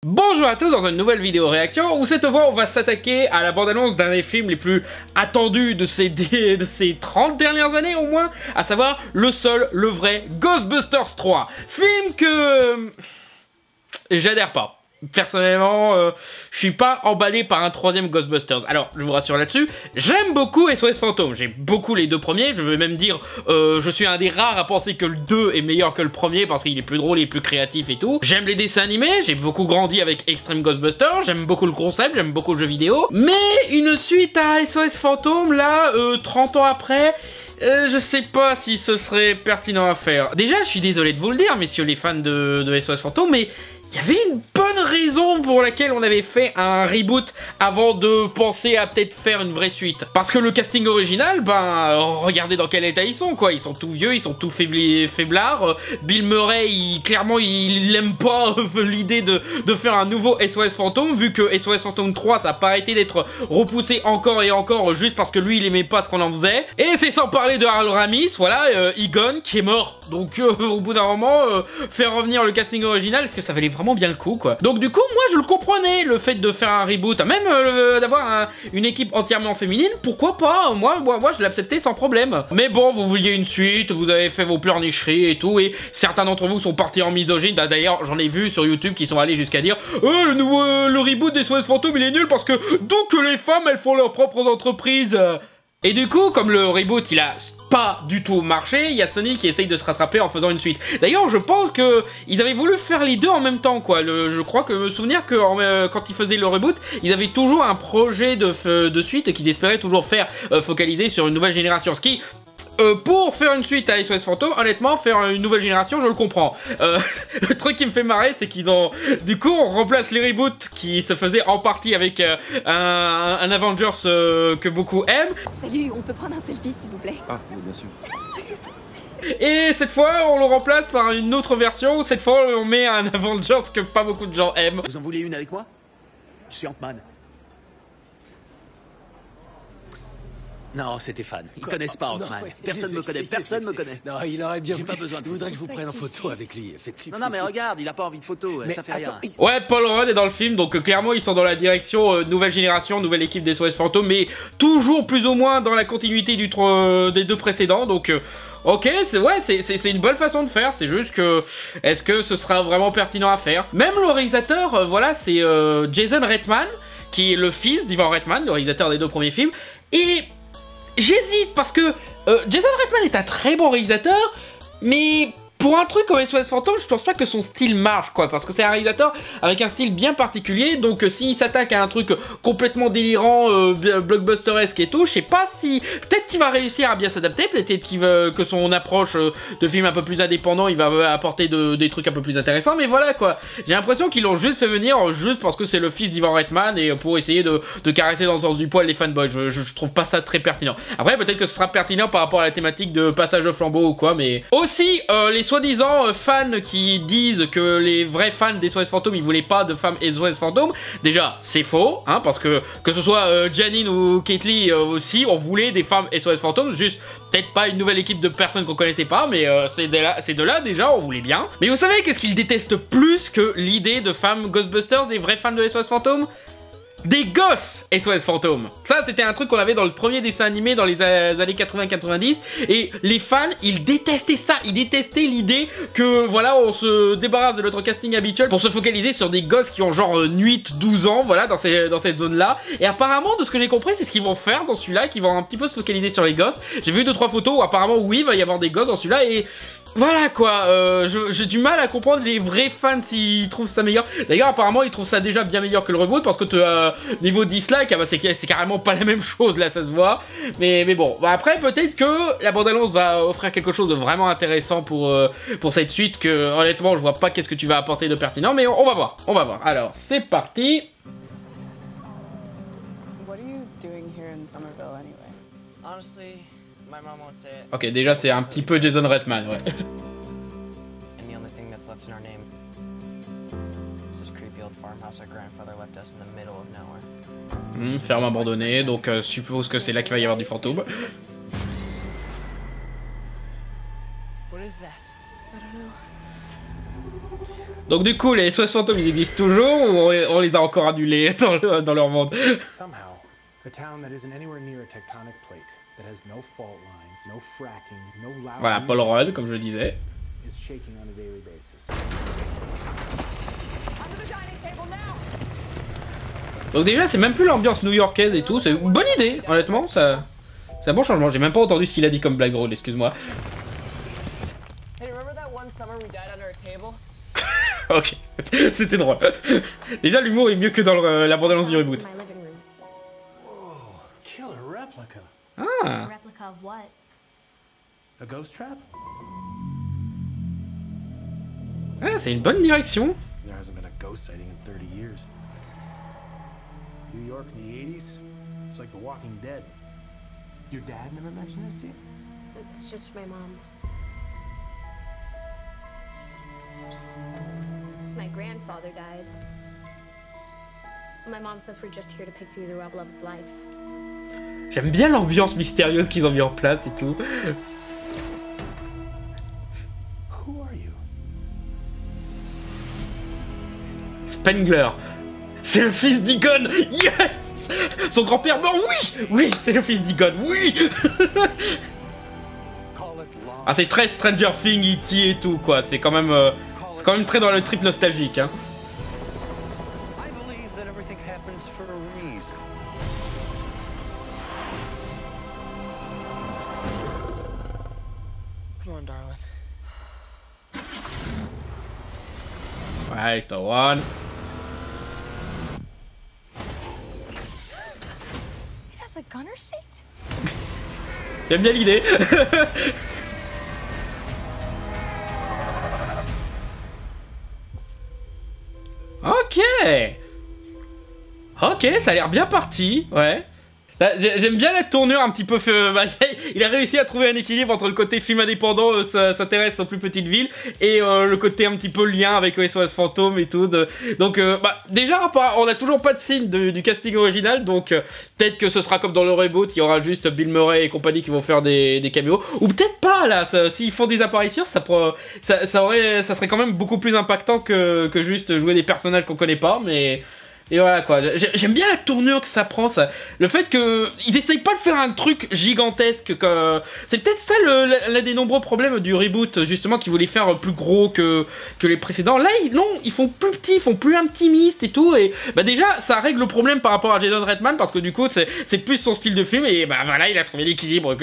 Bonjour à tous dans une nouvelle vidéo réaction où cette fois on va s'attaquer à la bande-annonce d'un des films les plus attendus de ces 30 dernières années au moins, à savoir le seul, le vrai Ghostbusters 3. Film que j'adhère pas. Personnellement, je suis pas emballé par un troisième Ghostbusters. Alors, je vous rassure là-dessus, j'aime beaucoup SOS Fantôme. J'aime beaucoup les deux premiers. Je vais même dire, je suis un des rares à penser que le 2 est meilleur que le premier parce qu'il est plus drôle, il est plus créatif et tout. J'aime les dessins animés, j'ai beaucoup grandi avec Extreme Ghostbusters, j'aime beaucoup le concept, j'aime beaucoup le jeu vidéo. Mais une suite à SOS Fantôme, là, 30 ans après... je sais pas si ce serait pertinent à faire. Déjà, je suis désolé de vous le dire, messieurs les fans de SOS Fantôme, mais il y avait une bonne raison pour laquelle on avait fait un reboot avant de penser à peut-être faire une vraie suite. Parce que le casting original, ben, regardez dans quel état ils sont, quoi. Ils sont tout vieux, ils sont tout faiblards. Bill Murray, clairement, il aime pas l'idée de faire un nouveau SOS Fantôme, vu que SOS Fantôme 3, ça n'a pas arrêté d'être repoussé encore et encore, juste parce que lui, il aimait pas ce qu'on en faisait. Et c'est sans parler de Harold Ramis, voilà, Egon, qui est mort. Donc, au bout d'un moment, faire revenir le casting original, est-ce que ça valait vraiment bien le coup, quoi. Donc du coup, moi je le comprenais, le fait de faire un reboot, même d'avoir une équipe entièrement féminine, pourquoi pas. Moi je l'acceptais sans problème. Mais bon, vous vouliez une suite, vous avez fait vos pleurnicheries et tout, et certains d'entre vous sont partis en misogyne. D'ailleurs, j'en ai vu sur YouTube qui sont allés jusqu'à dire le reboot des SOS Fantômes il est nul parce que d'où que les femmes elles font leurs propres entreprises. Et du coup, comme le reboot il a pas du tout marché, il y a Sony qui essaye de se rattraper en faisant une suite. D'ailleurs, je pense que ils avaient voulu faire les deux en même temps, quoi. Je crois que me souvenir que quand ils faisaient le reboot, ils avaient toujours un projet de suite qu'ils espéraient toujours faire focaliser sur une nouvelle génération. Ce qui... pour faire une suite à SOS Fantôme, honnêtement, faire une nouvelle génération, je le comprends. Le truc qui me fait marrer, c'est qu'ils ont... Du coup, on remplace les reboots qui se faisaient en partie avec un Avengers que beaucoup aiment. Salut, on peut prendre un selfie, s'il vous plaît? Ah, oui, bien sûr. Et cette fois, on le remplace par une autre version, où cette fois, on met un Avengers que pas beaucoup de gens aiment. Vous en voulez une avec moi? Je suis Ant-Man. Non, c'était fan. Ils connaissent pas Ant-Man. Personne me connaît, personne me connaît. Non, il aurait bien J'ai pas besoin de Il voudrait que je vous sais prenne en pas qui photo c'est. avec lui. Faites-lui Non, mais plaisir. regarde, il a pas envie de photo, Mais ça fait attends, rien. Ouais, Paul Rudd est dans le film, donc clairement ils sont dans la direction nouvelle génération, nouvelle équipe des SOS Fantôme, mais toujours plus ou moins dans la continuité des deux précédents, donc ok, c'est une bonne façon de faire, c'est juste que est-ce que ce sera vraiment pertinent à faire? Même le réalisateur, voilà, c'est Jason Reitman, qui est le fils d'Ivan Reitman, le réalisateur des deux premiers films, et j'hésite parce que Jason Reitman est un très bon réalisateur, mais pour un truc comme SOS Fantôme, je pense pas que son style marche, quoi, parce que c'est un réalisateur avec un style bien particulier, donc s'il s'attaque à un truc complètement délirant, blockbusteresque et tout, je sais pas si... Peut-être qu'il va réussir à bien s'adapter, peut-être que son approche de film un peu plus indépendant, il va apporter des trucs un peu plus intéressants, mais voilà, quoi. J'ai l'impression qu'ils l'ont juste fait venir, juste parce que c'est le fils d'Ivan Reitman, et pour essayer de caresser dans le sens du poil les fanboys. Je trouve pas ça très pertinent. Après, peut-être que ce sera pertinent par rapport à la thématique de passage au flambeau ou quoi, mais... Aussi, les soi-disant fans qui disent que les vrais fans des SOS Fantôme ils voulaient pas de femmes SOS Fantôme, déjà c'est faux, hein, parce que ce soit Janine ou Caitlyn aussi, on voulait des femmes SOS Fantôme, juste peut-être pas une nouvelle équipe de personnes qu'on connaissait pas, mais c'est de là déjà, on voulait bien. Mais vous savez qu'est-ce qu'ils détestent plus que l'idée de femmes Ghostbusters, des vrais fans de SOS Fantôme? Des gosses SOS Fantôme. Ça, c'était un truc qu'on avait dans le premier dessin animé dans les années 80-90. Et les fans, ils détestaient ça. Ils détestaient l'idée que, voilà, on se débarrasse de notre casting habituel pour se focaliser sur des gosses qui ont genre 8-12 ans, voilà, dans cette zone-là. Et apparemment, de ce que j'ai compris, c'est ce qu'ils vont faire dans celui-là, qu'ils vont un petit peu se focaliser sur les gosses. J'ai vu 2-3 photos où apparemment, oui, il va y avoir des gosses dans celui-là. Et... voilà quoi, j'ai du mal à comprendre les vrais fans s'ils trouvent ça meilleur. D'ailleurs apparemment ils trouvent ça déjà bien meilleur que le reboot parce que niveau dislike, ah bah, c'est carrément pas la même chose là, ça se voit. Mais bon, bah, après peut-être que la bande-annonce va offrir quelque chose de vraiment intéressant pour cette suite que honnêtement je vois pas qu'est-ce que tu vas apporter de pertinent, mais on va voir, on va voir. Alors c'est parti. What are you doing here in Somerville anyway? Honestly, my mom won't say it. Ok, déjà c'est un petit peu Jason Reitman, ouais. And the only thing that's left in our name is this creepy old farmhouse our grandfather left us in the middle of nowhere. Ferme abandonnée, donc suppose que c'est là qu'il va y avoir du fantôme. What is that? I don't know. Donc du coup, les SOS fantômes, ils existent toujours ou on les a encore annulés dans leur monde? Somehow, a town that isn't anywhere near a tectonic plate, that has no fault lines, no fracking, no loud Voilà, Paul Rudd, comme je le disais. is shaking on a daily basis. Donc déjà, c'est même plus l'ambiance new-yorkaise et tout, c'est une bonne idée, honnêtement, ça... c'est un bon changement. J'ai même pas entendu ce qu'il a dit comme blague drôle, excuse-moi. Hey, remember that one summer we died under a table? Ok, c'était drôle. Déjà, l'humour est mieux que dans la bande-annonce du reboot. Whoa, killer replica. Ah, Replica of what? A ghost trap? ah c'est une bonne direction. There hasn't been a ghost sighting in 30 years. New York in the 80s? It's like The Walking Dead. Your dad never mentioned this to you? It's just my mom. My grandfather died. My mom says we're just here to pick through the rubble of his life. J'aime bien l'ambiance mystérieuse qu'ils ont mis en place et tout. Who are you? Spengler. C'est le fils d'Egon. Yes. Son grand-père mort. Oui. Oui, c'est le fils d'Egon. Oui. Ah, c'est très Stranger Things, E.T. et tout, quoi. C'est quand même très dans le trip nostalgique, hein. I believe that everything happens for a reason. Come on, darling. Ouais, c'est one. It has a gunner seat? J'aime bien l'idée. Ok. Ok, ça a l'air bien parti, ouais. J'aime bien la tournure un petit peu... il a réussi à trouver un équilibre entre le côté film indépendant, s'intéresse aux plus petites villes, et le côté un petit peu lien avec SOS Fantôme et tout. Donc, déjà, on n'a toujours pas de signe du casting original, donc peut-être que ce sera comme dans le reboot, il y aura juste Bill Murray et compagnie qui vont faire des caméos. Ou peut-être pas, là, s'ils font des apparitions, ça serait quand même beaucoup plus impactant que juste jouer des personnages qu'on connaît pas, mais... Et voilà quoi, j'aime bien la tournure que ça prend, ça. Le fait que ils essayent pas de faire un truc gigantesque, c'est peut-être ça l'un des nombreux problèmes du reboot, justement, qu'ils voulaient faire plus gros que les précédents. Là, ils font plus petit, ils font plus intimistes et tout, et bah déjà, ça règle le problème par rapport à Jason Reitman, parce que du coup, c'est plus son style de film, et bah voilà, il a trouvé l'équilibre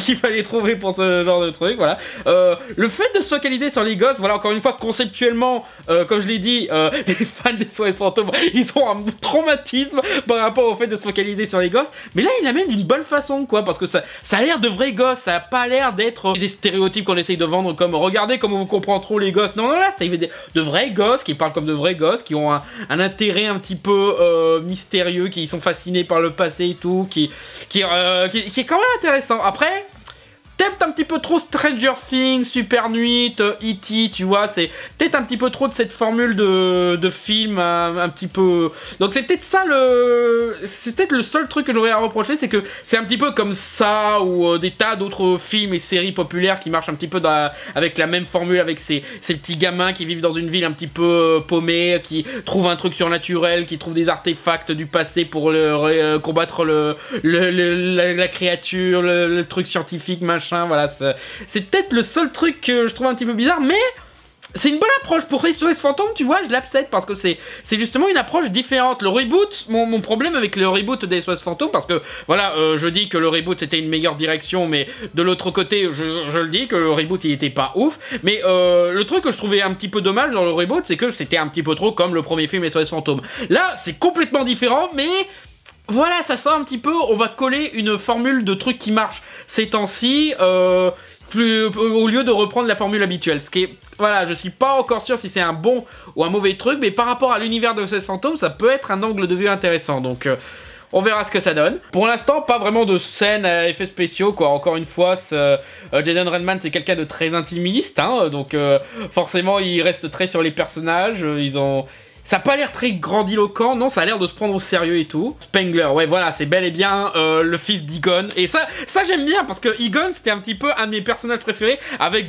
qu'il fallait trouver pour ce genre de truc, voilà. Le fait de se focaliser sur les gosses, voilà, encore une fois, conceptuellement, comme je l'ai dit, les fans des SOS Fantômes, ils ont un traumatisme par rapport au fait de se focaliser sur les gosses, mais là il l'amène d'une bonne façon, quoi, parce que ça a l'air de vrais gosses, ça a pas l'air d'être des stéréotypes qu'on essaye de vendre comme regardez comment vous comprenez trop les gosses. Non, là ça y est, de vrais gosses qui parlent comme de vrais gosses, qui ont un intérêt un petit peu mystérieux, qui sont fascinés par le passé et tout, qui est quand même intéressant. Après, peut-être un petit peu trop Stranger Things, Super Nuit, E.T., tu vois, c'est peut-être un petit peu trop de cette formule de film, un petit peu... Donc c'est peut-être ça c'est peut-être le seul truc que j'aurais à reprocher, c'est que c'est un petit peu comme ça, ou des tas d'autres films et séries populaires qui marchent un petit peu avec la même formule, avec ces petits gamins qui vivent dans une ville un petit peu paumée, qui trouvent un truc surnaturel, qui trouvent des artefacts du passé pour combattre la créature, le truc scientifique, machin. Voilà, c'est peut-être le seul truc que je trouve un petit peu bizarre, mais c'est une bonne approche pour SOS Fantôme, tu vois, je l'accepte parce que c'est justement une approche différente. Le reboot, mon problème avec le reboot des SOS Fantôme, parce que voilà, je dis que le reboot c'était une meilleure direction, mais de l'autre côté, je le dis que le reboot il était pas ouf, mais le truc que je trouvais un petit peu dommage dans le reboot, c'est que c'était un petit peu trop comme le premier film SOS Fantôme. Là, c'est complètement différent, mais... Voilà, ça sent un petit peu, on va coller une formule de truc qui marche ces temps-ci, au lieu de reprendre la formule habituelle. Ce qui est, voilà, je suis pas encore sûr si c'est un bon ou un mauvais truc, mais par rapport à l'univers de SOS Fantôme, ça peut être un angle de vue intéressant, donc... on verra ce que ça donne. Pour l'instant, pas vraiment de scène à effets spéciaux, quoi. Encore une fois, Jason Reitman, c'est quelqu'un de très intimiste, hein, donc forcément, il reste très sur les personnages. Ça a pas l'air très grandiloquent, non, ça a l'air de se prendre au sérieux et tout. Spengler, ouais, voilà, c'est bel et bien le fils d'Egon. Et ça j'aime bien, parce que Egon, c'était un petit peu un de mes personnages préférés, avec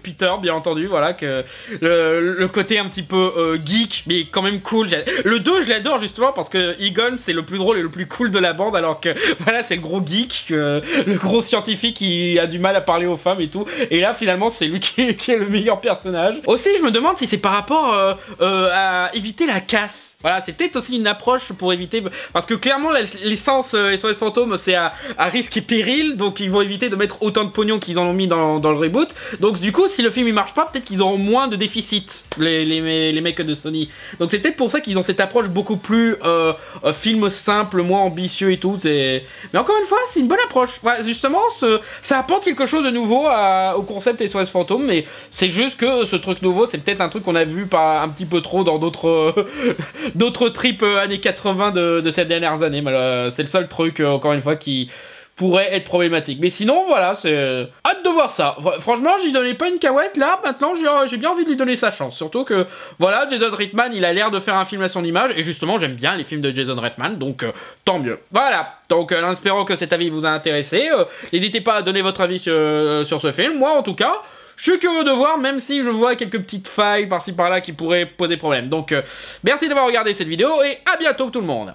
Peter, bien entendu, voilà, que le côté un petit peu geek, mais quand même cool. Le 2, je l'adore justement, parce que Egon, c'est le plus drôle et le plus cool de la bande, alors que, voilà, c'est le gros geek, le gros scientifique qui a du mal à parler aux femmes et tout. Et là, finalement, c'est lui qui est le meilleur personnage. Aussi, je me demande si c'est par rapport à éviter la casse. Voilà, c'est peut-être aussi une approche pour éviter... Parce que clairement, l'essence SOS Fantôme, c'est à risque et péril, donc ils vont éviter de mettre autant de pognon qu'ils en ont mis dans le reboot. Donc du coup, si le film il marche pas, peut-être qu'ils auront moins de déficit, les mecs de Sony. Donc c'est peut-être pour ça qu'ils ont cette approche beaucoup plus film simple, moins ambitieux et tout. Mais encore une fois, c'est une bonne approche. Voilà, justement, ça apporte quelque chose de nouveau au concept SOS Fantôme, mais c'est juste que ce truc nouveau, c'est peut-être un truc qu'on a vu un petit peu trop dans d'autres trips années 80 de ces dernières années. C'est le seul truc, encore une fois, qui pourrait être problématique. Mais sinon, voilà, c'est... hâte de voir ça. Franchement, j'y donnais pas une cahuète. Là, maintenant, j'ai bien envie de lui donner sa chance. Surtout que, voilà, Jason Reitman, il a l'air de faire un film à son image. Et justement, j'aime bien les films de Jason Reitman. Donc, tant mieux. Voilà. Donc, en espérant que cet avis vous a intéressé. N'hésitez pas à donner votre avis sur ce film. Moi, en tout cas... je suis curieux de voir, même si je vois quelques petites failles par-ci par-là qui pourraient poser problème. Donc, merci d'avoir regardé cette vidéo et à bientôt tout le monde.